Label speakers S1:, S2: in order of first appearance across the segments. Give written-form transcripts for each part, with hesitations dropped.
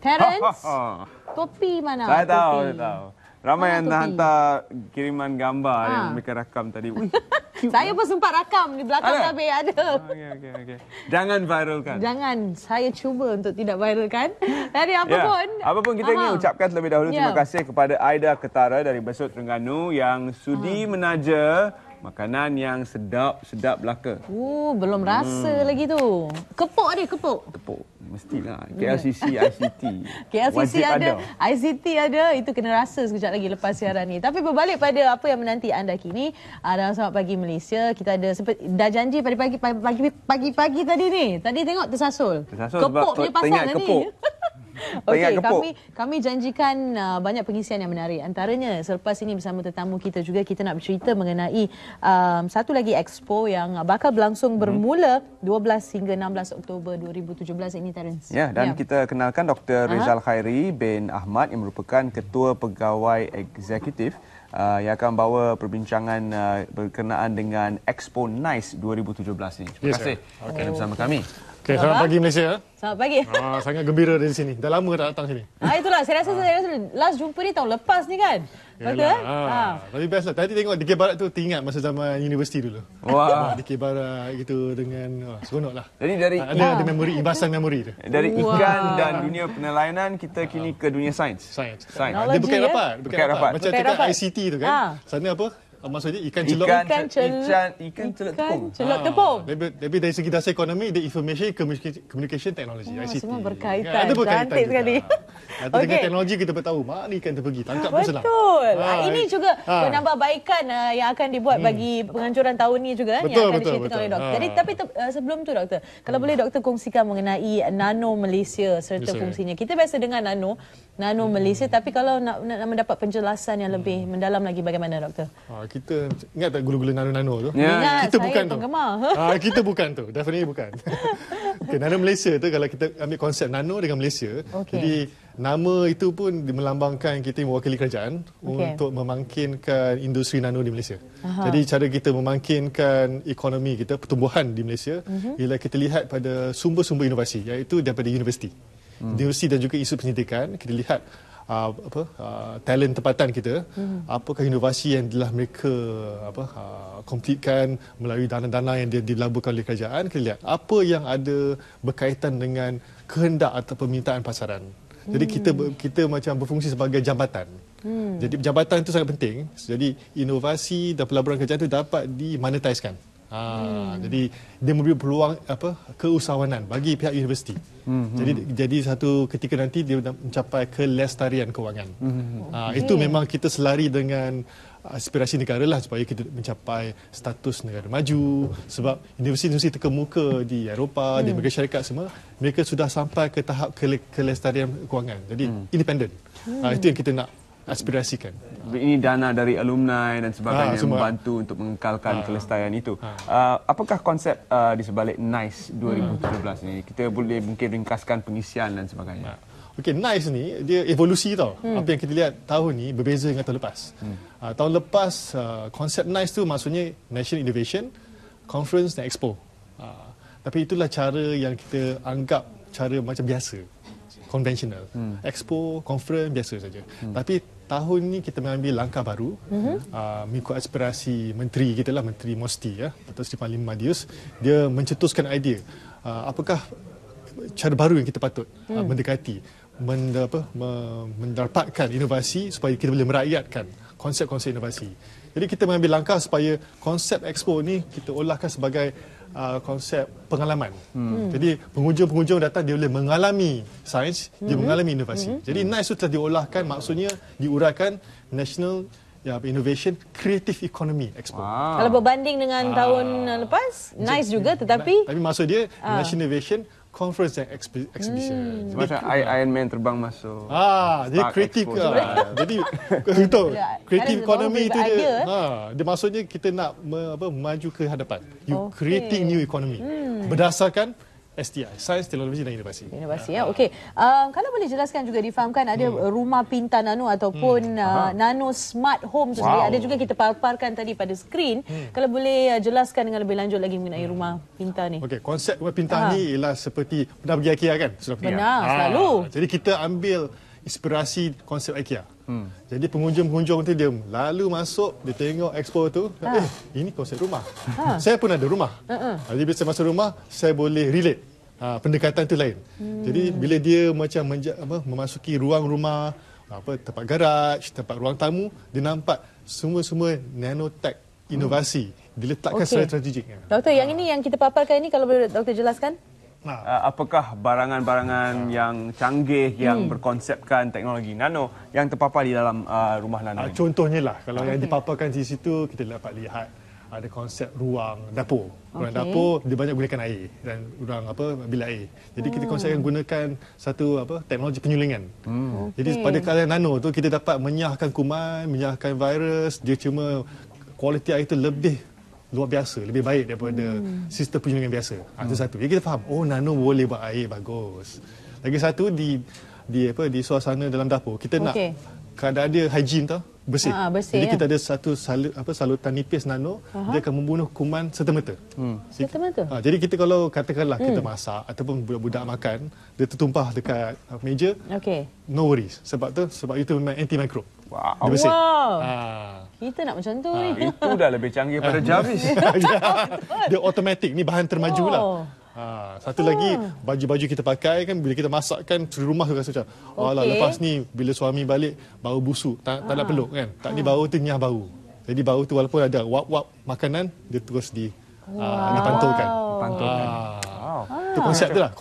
S1: Terence, topi mana?
S2: Saya tahu,
S1: topi?
S2: saya tahu. Ramai
S1: Mana
S2: yang
S1: topi?
S2: hantar kiriman gambar yang mereka rakam tadi. Wih,
S1: Saya pun sempat rakam di belakang tabir ada.
S2: Okey. Jangan viralkan.
S1: Jangan, saya cuba untuk tidak viralkan. Jadi apapun.
S2: Apapun kita ingin ucapkan terlebih dahulu terima kasih kepada Aida Ketara dari Besut Terengganu yang sudi menaja makanan yang sedap belaka.
S1: Belum rasa lagi tu. Kepuk ada, kepuk.
S2: Tepuk. Mestilah. KLCC, ICT.
S1: KLCC
S2: Wajib
S1: ada, ICT ada. Itu kena rasa sekejap lagi lepas siaran ni. Tapi berbalik pada apa yang menanti anda kini. Dalam Selamat Pagi Malaysia, kita ada dah janji pagi-pagi tadi ni. Tadi tengok tersasul. Kepuk punya pasal tadi.
S2: Kepuk.
S1: Okey, kami janjikan banyak pengisian yang menarik. Antaranya selepas ini bersama tetamu kita juga kita nak bercerita mengenai satu lagi expo yang bakal berlangsung bermula 12 hingga 16 Oktober 2017 ini, Terence.
S2: Ya, dan kita kenalkan Dr. Rizal Khairi bin Ahmad yang merupakan Ketua Pegawai Eksekutif yang akan bawa perbincangan berkenaan dengan Expo NICE 2017 ini. Terima kasih kerana bersama kami.
S3: Okay, selamat pagi Malaysia.
S1: Selamat pagi.
S3: Sangat gembira dari sini. Dah lama tak datang sini.
S1: Itulah, saya rasa last jumpa ni tahun lepas ni kan? Betul?
S3: Tapi best lah. Tadi tengok DK Barat tu teringat masa zaman universiti dulu.
S2: Wah.
S3: DK Barat gitu dengan seronok lah.
S2: Jadi dari
S3: ada memori, imbasan memori tu.
S2: Dari ikan dan dunia penelainan kita kini ke dunia sains.
S3: Sains.
S1: Teknologi,
S3: Dia bukan rapat.
S2: Bukan
S3: Macam cakap
S1: rapat.
S3: ICT tu kan. Sana apa? Maksudnya ikan celup.
S2: Ikan celup tepung.
S3: Lebih dari segi dasar ekonomi, dia information communication technology, ICT.
S1: Semua berkaitan.
S3: Ada berkaitan.
S1: Cantik sekali.
S3: Itu dengan teknologi kita tahu mana ikan tu pergi. Tangkap pun senang.
S1: Betul. Ini juga penambahbaikan yang akan dibuat bagi penganjuran tahun ni juga yang akan diceritakan oleh doktor. Jadi tapi sebelum tu doktor, kalau boleh doktor kongsikan mengenai Nano Malaysia serta fungsinya. Kita biasa dengar Nano Malaysia, tapi kalau nak mendapat penjelasan yang lebih mendalam lagi bagaimana doktor?
S3: Kita ingat tak gula-gula nano-nano tu?
S1: Ingat,
S3: kita
S1: saya
S3: bukan
S1: penggemar.
S3: Kita bukan tu. Definitely bukan. Okay, Nano Malaysia tu kalau kita ambil konsep nano dengan Malaysia, jadi nama itu pun melambangkan kita mewakili kerajaan untuk memangkinkan industri nano di Malaysia. Jadi cara kita memangkinkan ekonomi kita, pertumbuhan di Malaysia, ialah kita lihat pada sumber-sumber inovasi, iaitu daripada universiti. Universiti dan juga isu pendidikan, kita lihat talent tempatan kita, apakah inovasi yang telah mereka completekan melalui dana-dana yang dilaburkan oleh kerajaan. Kita lihat apa yang ada berkaitan dengan kehendak atau permintaan pasaran. Jadi kita macam berfungsi sebagai jambatan. Jadi jambatan itu sangat penting. Jadi inovasi dan pelaburan kerajaan itu dapat dimonetizekan. Jadi dia memberi peluang keusahawanan bagi pihak universiti. Jadi satu ketika nanti dia mencapai kelestarian kewangan. Itu memang kita selari dengan aspirasi negara lah supaya kita mencapai status negara maju, sebab universiti-universiti terkemuka di Eropah, di Amerika Syarikat semua, mereka sudah sampai ke tahap kelestarian kewangan. Jadi independen. Itu yang kita nak aspirasikan.
S2: Ini dana dari alumni dan sebagainya yang membantu untuk mengekalkan kelestarian itu. Apakah konsep di sebalik NICE 2017 ini? Kita boleh mungkin ringkaskan pengisian dan sebagainya.
S3: Okey, NICE ni dia evolusi tau. Apa yang kita lihat tahun ni berbeza dengan tahun lepas. Tahun lepas konsep NICE tu maksudnya National Innovation Conference dan Expo. Tapi itulah cara yang kita anggap cara macam biasa, konvensional. Expo, conference biasa saja. Tapi tahun ni kita mengambil langkah baru, mengikut aspirasi menteri kita lah, Menteri Mosti Dato' Seri Panglima Madius. Dia mencetuskan idea apakah cara baru yang kita patut mendekati, mendapatkan inovasi supaya kita boleh merakyatkan konsep-konsep inovasi. Jadi kita mengambil langkah supaya konsep Expo ni kita olahkan sebagai konsep pengalaman. Jadi pengunjung-pengunjung datang dia boleh mengalami sains, dia mengalami inovasi. Jadi NICE itu telah diolahkan, maksudnya diuraikan National Innovation Creative Economy Expo.
S1: Kalau berbanding dengan tahun lepas, NICE juga tetapi
S3: maksud dia National Innovation Conference and Exhibition.
S2: Macam Iron Man terbang masuk.
S3: Dia kreatif. Jadi betul. Creative economy itu dia. Dia maksudnya kita nak maju ke hadapan. You creating new economy berdasarkan STI, Sains, Teknologi dan Inovasi.
S1: Inovasi, ya. Okey. Kalau boleh jelaskan juga, difahamkan ada rumah pintar nano ataupun nano smart home tu sendiri. Ada juga kita paparkan tadi pada skrin. Kalau boleh jelaskan dengan lebih lanjut lagi mengenai rumah pintar ni.
S3: Okey, konsep rumah pintar ni ialah seperti pernah pergi IKEA kan? Sudah pernah.
S1: Benar, selalu.
S3: Jadi kita ambil inspirasi konsep IKEA. Jadi pengunjung-pengunjung tu dia lalu masuk, dia tengok expo tu, ini konsep rumah. Saya pun ada rumah. Jadi bila saya masuk rumah, saya boleh relate. Pendekatan tu lain. Jadi bila dia macam memasuki ruang rumah, tempat garaj, tempat ruang tamu, dia nampak semua nanotech inovasi diletakkan secara strategik.
S1: Doktor, yang ini yang kita paparkan ini, kalau boleh doktor jelaskan?
S2: Apakah barangan-barangan yang canggih yang berkonsepkan teknologi nano yang terpapar di dalam rumah nano?
S3: Contohnya lah, kalau yang dipaparkan di situ, kita dapat lihat ada konsep ruang dapur. Ruang dapur dia banyak gunakan air dan ruang bilik air. Jadi kita konsepkan gunakan satu teknologi penyulingan. Jadi pada kala nano tu kita dapat menyahkan kuman, menyahkan virus. Dia cuma kualiti air itu lebih luar biasa, lebih baik daripada sistem penyulingan biasa. Itu satu. Jadi kita faham, nano boleh buat air bagus. Lagi satu di suasana dalam dapur kita nak keadaan dia hygiene tau, bersih. Jadi kita ada satu salutan nipis nano, dia akan membunuh kuman serta-merta.
S1: Serta-merta.
S3: Jadi kita kalau katakanlah kita masak ataupun budak-budak makan, dia tertumpah dekat meja, no worries. Sebab itu memang anti-microbe. Dia bersih.
S1: Kita nak macam tu ni.
S2: Itu dah lebih canggih pada Jarvis.
S3: Dia automatik, ni bahan termaju lah. Satu lagi, baju-baju kita pakai kan, bila kita masak kan, rumah tu rasa macam, lepas ni bila suami balik bau busuk, tak nak peluk kan. Tak ni bau tu nyah bau. Jadi bau tu walaupun ada wap-wap makanan, dia terus dipantulkan. Itu konsep tu lah.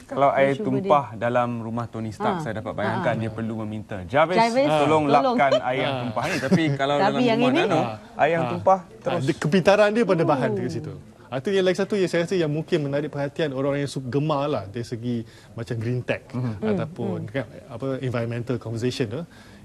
S2: Kalau air tumpah dalam rumah Tony Stark, saya dapat bayangkan dia perlu meminta Jarvis tolong lapkan air yang tumpah ni. Tapi kalau dalam rumah nano, air yang tumpah terus.
S3: Kepintaran dia pada bahan dekat situ. Itu yang lagi satu yang saya rasa yang mungkin menarik perhatian orang yang gemar lah dari segi macam green tech ataupun environmental conversation tu,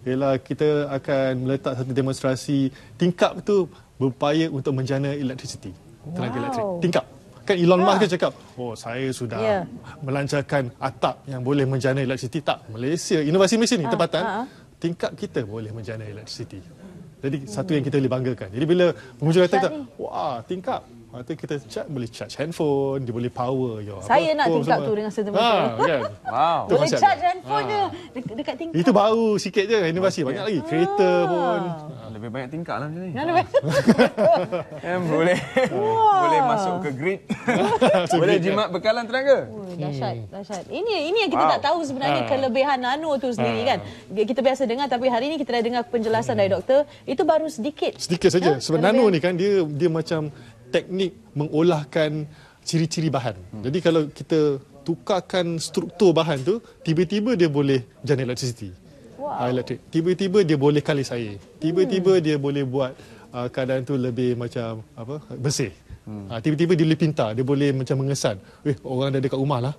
S3: ialah kita akan meletak satu demonstrasi tingkap tu berupaya untuk menjana elektrisiti, tenaga elektrik. Tingkap. Kan Elon Musk kan cakap, saya sudah melancarkan atap yang boleh menjana elektrisiti. Tak, Malaysia, inovasi Malaysia ni tempatan, tingkap kita boleh menjana elektrisiti. Jadi satu yang kita boleh banggakan. Jadi bila pengunjung kata, tingkap. Itu kita boleh charge handphone, dia boleh power.
S1: Saya nak tingkap tu dengan serta-merta.
S3: Kan?
S1: Boleh charge handphone je dekat tingkap.
S3: Itu baru sikit je inovasi. Banyak lagi. Kereta pun.
S2: Lebih banyak tingkap lah macam ni. Boleh masuk ke grid. Boleh jimat bekalan tenaga.
S1: Dahsyat. Ini yang kita tak tahu sebenarnya, kelebihan nano tu sendiri kan. Kita biasa dengar, tapi hari ini kita dah dengar penjelasan dari doktor. Itu baru sedikit.
S3: Sedikit saja. Sebab nano ni kan dia macam teknik mengolahkan ciri-ciri bahan. Jadi kalau kita tukarkan struktur bahan tu, tiba-tiba dia boleh jana elektrisiti. Elektrik. Tiba-tiba dia boleh kalis air. Tiba-tiba dia boleh buat keadaan tu lebih macam bersih. Tiba-tiba dia boleh pintar, dia boleh macam mengesan. Orang dah dekat rumah lah.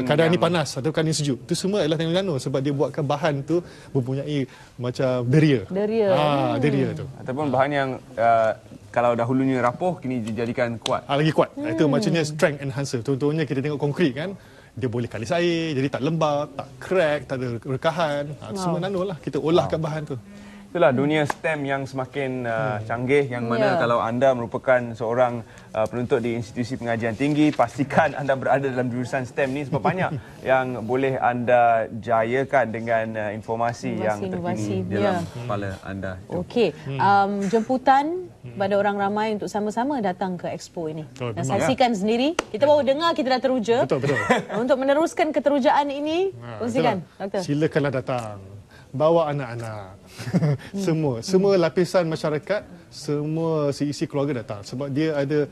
S3: Keadaan ni panas atau keadaan ni sejuk. Itu semua adalah teknologi nano sebab dia buatkan bahan tu mempunyai macam barrier. Barrier tu.
S2: Ataupun bahan yang kalau dahulunya rapuh, kini dijadikan kuat.
S3: Lagi kuat. Itu macamnya strength enhancer. Contohnya kita tengok konkrit kan, dia boleh kalis air, jadi tak lembab, tak crack, tak ada rekahan. Semua nano lah. Kita olahkan bahan tu.
S2: Itulah dunia STEM yang semakin canggih, yang mana kalau anda merupakan seorang penuntut di institusi pengajian tinggi, pastikan anda berada dalam jurusan STEM ni sebab banyak yang boleh anda jayakan dengan informasi yang terkini dalam kepala anda.
S1: Okey, jemputan pada orang ramai untuk sama-sama datang ke expo ini. Dan saksikan sendiri. Kita baru dengar, kita dah teruja.
S3: Betul.
S1: Untuk meneruskan keterujaan ini, kongsikan, Doktor.
S3: Silakanlah datang. Bawa anak-anak. semua lapisan masyarakat, semua isi keluarga datang sebab dia ada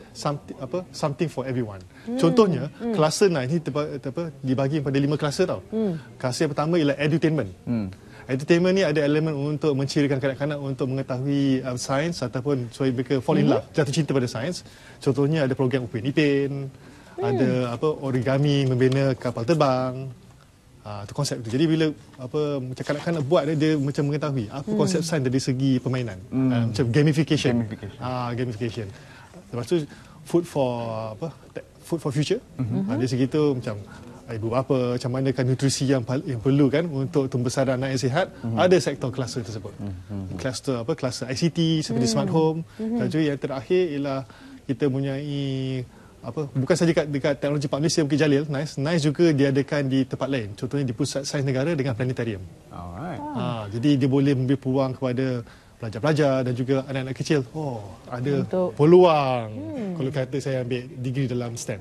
S3: something for everyone. Contohnya, kluster 9 ni dibagi pada 5 kluster tau. Kluster yang pertama ialah edutainment. Edutainment ni ada elemen untuk mencirikan kanak-kanak untuk mengetahui sains ataupun supaya mereka fall in love, jatuh cinta pada sains. Contohnya ada program Upin Ipin, ada origami membina kapal terbang. Itu konsep tu. Jadi bila macam kanak-kanak buat dia macam mengetahui apa konsep sains dari segi permainan. Macam gamification. Gamification. Lepas tu food for future. Dari segi itu macam ibu bapa, macam mana kan nutrisi yang perlu kan untuk tumbesaran anak yang sihat. Ada sektor kluster tersebut. Kluster ICT seperti smart home. Dan juga yang terakhir ialah kita mempunyai bukan saja dekat teknologi Park Malaysia Bukit Jalil, NICE juga diadakan di tempat lain. Contohnya di Pusat Sains Negara dengan planetarium. Alright. Jadi dia boleh memberi peluang kepada pelajar-pelajar dan juga anak-anak kecil. Ada peluang kalau kata saya ambil degree dalam STEM.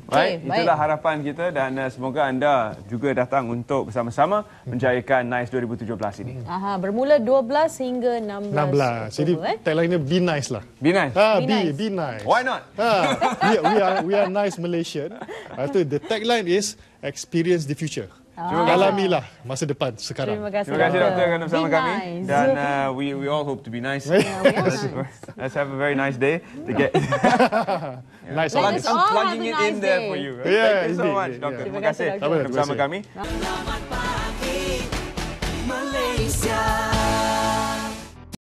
S2: Baik, itulah harapan kita dan semoga anda juga datang untuk bersama-sama menjayakan NICE 2017 ini.
S1: Bermula 12 hingga 16.
S3: Jadi tagline-nya be nice lah.
S2: Be nice.
S3: Be nice.
S2: Why not?
S3: We are nice Malaysian. The tagline is experience the future. Alamilah masa depan sekarang.
S1: Terima kasih
S2: doktor kerana bersama kami dan we all hope to be nice. Let's have a very nice day to get
S3: nice.
S1: I'm
S2: plugging it in there for you.
S3: Yeah,
S2: Thank you so much, doctor. Terima kasih bersama kami.